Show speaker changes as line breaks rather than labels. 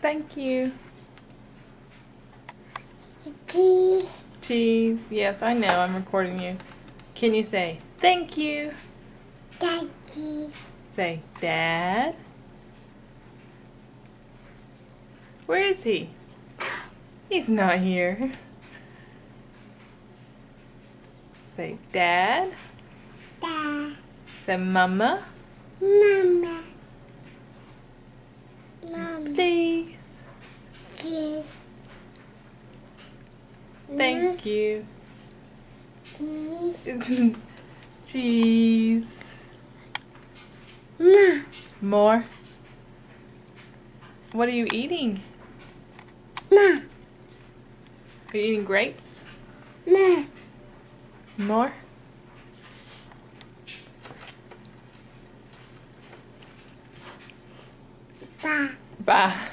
Thank you.
Cheese.
Cheese. Yes, I know. I'm recording you. Can you say thank you?
Daddy.
Say Dad. Where is he? He's not here. Say Dad.
Dad.
Say Mama.
Mama. Mama.
Please.
Cheese.
Thank you.
Cheese.
Cheese.
Ma.
More. What are you eating?
Ma.
Are you eating grapes?
Ma.
More?
Ba.
Bye.